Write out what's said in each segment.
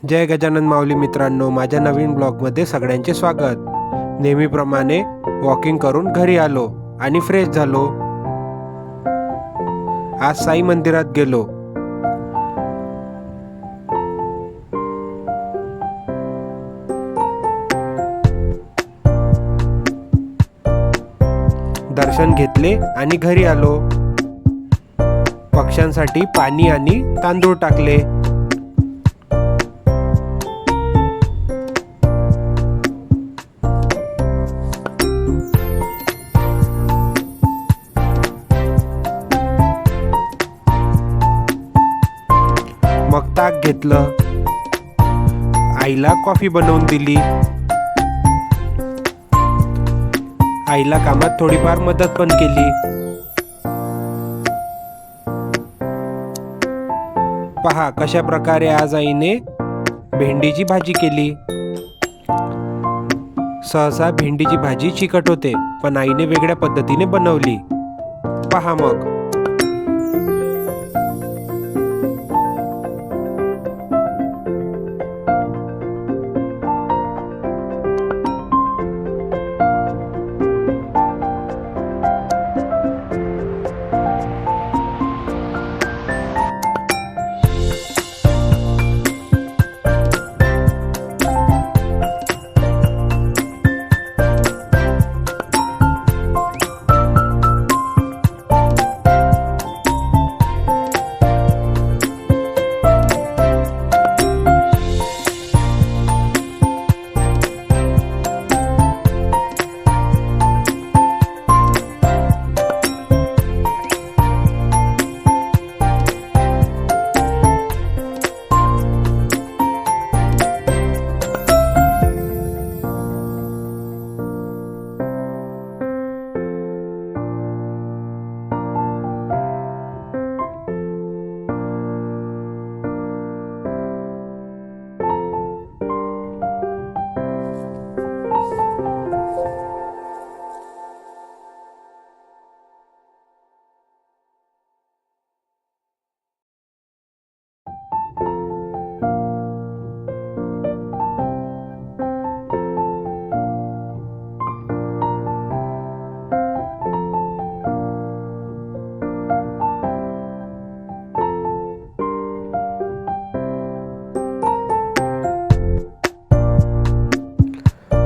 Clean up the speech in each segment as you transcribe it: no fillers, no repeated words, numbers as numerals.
जय गजानन माऊली मित्रांनो, माझ्या नवीन ब्लॉगमध्ये सगळ्यांचे स्वागत। नेहमीप्रमाणे वॉकिंग करून घरी आलो आणि फ्रेश झालो। आज साई मंदिरात गेलो। दर्शन घेतले आणि घरी आलो। पक्ष्यांसाठी पाणी आणि तांदूळ टाकले। मग ताक घेतलं। आईला कॉफी बनवून दिली। आईला कामात थोडीफार मदत पण केली। पहा कशा प्रकारे आज आईने भेंडीची भाजी केली। सहसा भेंडीची भाजी चिकट होते, पण आईने वेगळ्या पद्धतीने बनवली। पहा मग।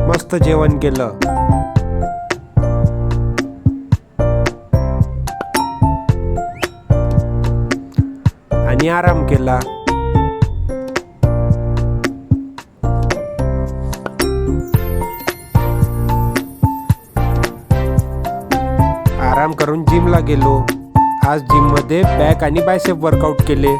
मस्त जेवण केलं। आणि आराम केला। आराम करून जिमला गेलो। आज जिम मध्ये बॅक आणि बायसेप वर्कआउट केले।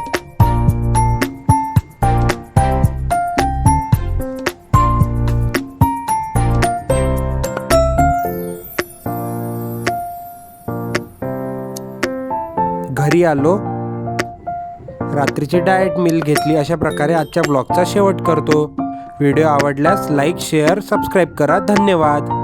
घरी आलो, रात्रीची डाएट मील घेतली। अशा प्रकारे आजच्या ब्लॉगचा शेवट करतो। व्हिडिओ आवडल्यास लाईक, शेअर, सबस्क्राईब करा। धन्यवाद।